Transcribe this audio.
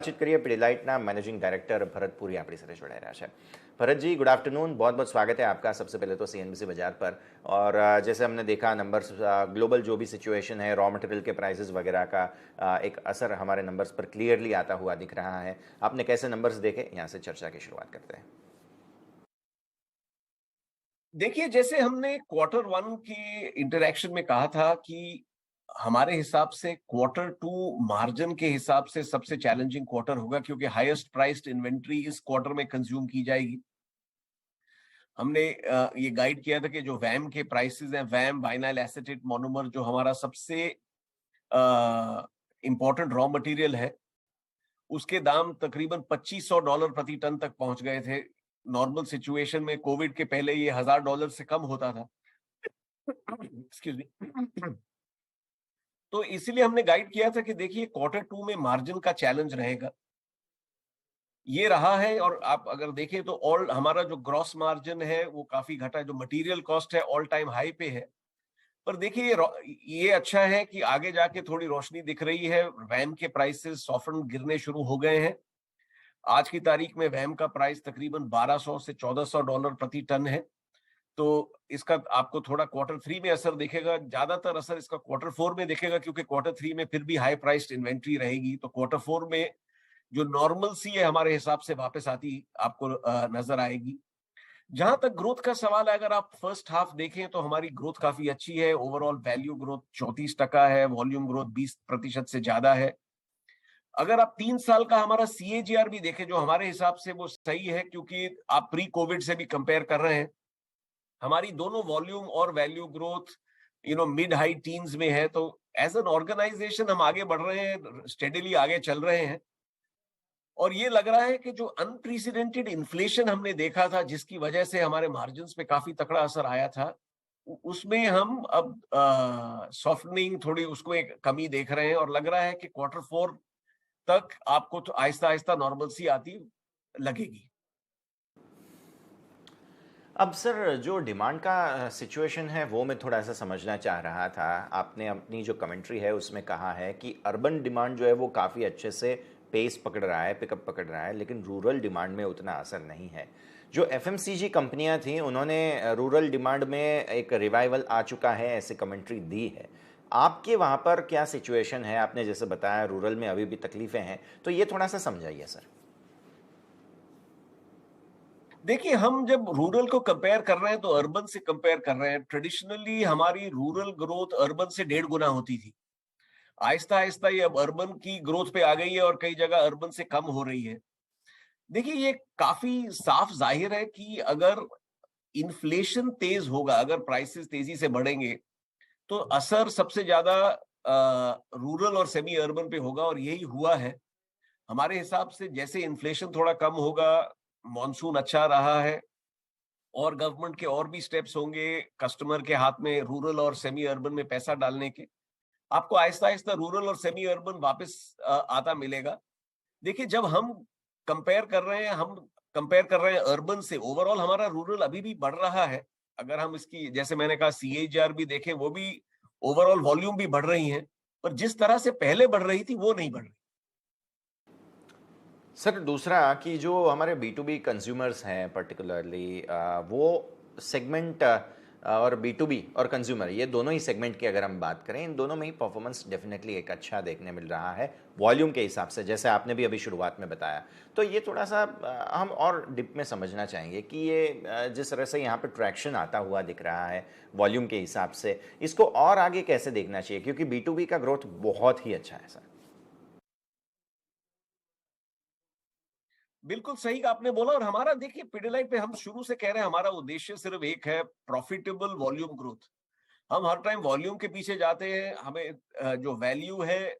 बातचीत કરીએ पिडिलाइटના managing director Bharat Puri આપણી સાથે જોડાઈ રહ્યા છે। भरत जी, गुड आफ्टरनून, बहुत बहुत स्वागत है आपका सबसे पहले तो सीएनबीसी बाजार पर। और जैसे हमने देखा नंबर्स, ग्लोबल जो भी सिचुएशन है, रॉ मटेरियल के प्राइसेस वगैरह का एक असर हमारे नंबर्स पर क्लियरली आता हुआ दिख रहा है। आपने कैसे नंबर्स देखे, यहाँ से चर्चा की शुरुआत करते हैं। देखिए, जैसे हमने क्वार्टर वन की इंटरेक्शन में कहा था कि हमारे हिसाब से क्वार्टर टू मार्जिन के हिसाब से सबसे चैलेंजिंग क्वार्टर होगा, क्योंकि हाईएस्ट प्राइस्ड इन्वेंट्री इस क्वार्टर में कंज्यूम की जाएगी। हमने ये गाइड किया था कि जो वैम के प्राइसेस हैं, वैम वाइनाइल एसीटेट मोनोमर, जो हमारा सबसे इंपॉर्टेंट रॉ मटेरियल है, उसके दाम तकरीबन $2500 प्रति टन तक पहुंच गए थे। नॉर्मल सिचुएशन में कोविड के पहले ये $1000 से कम होता था। Excuse me. तो इसीलिए हमने गाइड किया था कि देखिए, क्वार्टर टू में मार्जिन का चैलेंज रहेगा, ये रहा है। और आप अगर देखें तो ऑल हमारा जो ग्रॉस मार्जिन है वो काफी घटा है, जो मटेरियल कॉस्ट है ऑल टाइम हाई पे है। पर देखिए, ये अच्छा है कि आगे जाके थोड़ी रोशनी दिख रही है। वैम के प्राइसेस सॉफ्टन गिरने शुरू हो गए हैं। आज की तारीख में वैम का प्राइस तकरीबन $1200 से $1400 प्रति टन है। तो इसका आपको थोड़ा क्वार्टर थ्री में असर दिखेगा, ज्यादातर असर इसका क्वार्टर फोर में दिखेगा, क्योंकि क्वार्टर थ्री में फिर भी हाई प्राइस्ड इन्वेंट्री रहेगी। तो क्वार्टर फोर में जो नॉर्मल सी है हमारे हिसाब से वापस आती आपको नजर आएगी। जहां तक ग्रोथ का सवाल है, अगर आप फर्स्ट हाफ देखें तो हमारी ग्रोथ काफी अच्छी है। ओवरऑल वैल्यू ग्रोथ 34% है, वॉल्यूम ग्रोथ 20% से ज्यादा है। अगर आप 3 साल का हमारा CAGR भी देखें, जो हमारे हिसाब से वो सही है, क्योंकि आप प्री कोविड से भी कंपेयर कर रहे हैं। हमारी दोनों वॉल्यूम और value growth mid high teens में है। तो एज एन ऑर्गेनाइजेशन हम आगे बढ़ रहे हैं, स्टेडीली आगे चल रहे हैं। और ये लग रहा है कि जो अनप्रेसिडेंटेड इन्फ्लेशन हमने देखा था, जिसकी वजह से हमारे मार्जिन्स पे काफी तकड़ा असर आया था, उसमें हम अब सॉफ्टनिंग थोड़ी उसको एक कमी देख रहे हैं। और लग रहा है कि क्वार्टर फोर तक आपको तो आहिस्ता आहिस्ता नॉर्मल सी आती लगेगी। अब सर, जो डिमांड का सिचुएशन है वो मैं थोड़ा सा समझना चाह रहा था। आपने अपनी जो कमेंट्री है उसमें कहा है कि अर्बन डिमांड जो है वो काफ़ी अच्छे से पेस पकड़ रहा है, पिकअप पकड़ रहा है, लेकिन रूरल डिमांड में उतना असर नहीं है। जो एफएमसीजी कंपनियां थी उन्होंने रूरल डिमांड में एक रिवाइवल आ चुका है ऐसी कमेंट्री दी है। आपके वहाँ पर क्या सिचुएशन है? आपने जैसे बताया रूरल में अभी भी तकलीफें हैं, तो ये थोड़ा सा समझाइए सर। देखिए, हम जब रूरल को कंपेयर कर रहे हैं तो अर्बन से कंपेयर कर रहे हैं। ट्रेडिशनली हमारी रूरल ग्रोथ अर्बन से 1.5 गुना होती थी। आहिस्ता आहिस्ता ये अब अर्बन की ग्रोथ पे आ गई है और कई जगह अर्बन से कम हो रही है। देखिए, ये काफी साफ जाहिर है कि अगर इन्फ्लेशन तेज होगा, अगर प्राइसेस तेजी से बढ़ेंगे, तो असर सबसे ज्यादा रूरल और सेमी अर्बन पे होगा। और यही हुआ है हमारे हिसाब से। जैसे इन्फ्लेशन थोड़ा कम होगा, मॉनसून अच्छा रहा है, और गवर्नमेंट के और भी स्टेप्स होंगे कस्टमर के हाथ में रूरल और सेमी अर्बन में पैसा डालने के, आपको आहिस्ता आहिस्ता रूरल और सेमी अर्बन वापस आता मिलेगा। देखिए, जब हम कंपेयर कर रहे हैं, हम कंपेयर कर रहे हैं अर्बन से, ओवरऑल हमारा रूरल अभी भी बढ़ रहा है। अगर हम इसकी, जैसे मैंने कहा, CAGR भी देखें, वो भी ओवरऑल वॉल्यूम भी बढ़ रही है, पर जिस तरह से पहले बढ़ रही थी वो नहीं बढ़ रही। सर, दूसरा कि जो हमारे बी टू बी कंज्यूमर्स हैं पर्टिकुलरली, वो सेगमेंट और बी टू बी और कंज्यूमर, ये दोनों ही सेगमेंट की अगर हम बात करें, इन दोनों में ही परफॉर्मेंस डेफिनेटली एक अच्छा देखने मिल रहा है वॉल्यूम के हिसाब से, जैसे आपने भी अभी शुरुआत में बताया। तो ये थोड़ा सा हम और डिप में समझना चाहेंगे कि ये जिस तरह से यहाँ पे ट्रैक्शन आता हुआ दिख रहा है वॉल्यूम के हिसाब से, इसको और आगे कैसे देखना चाहिए, क्योंकि बी टू बी का ग्रोथ बहुत ही अच्छा है सर। बिल्कुल सही आपने बोला। और हमारा देखिए, पिडिलाइट पे हम शुरू से कह रहे हैं, हमारा उद्देश्य सिर्फ एक है, प्रॉफिटेबल वॉल्यूम ग्रोथ। हम हर टाइम वॉल्यूम के पीछे जाते हैं, हमें जो वैल्यू है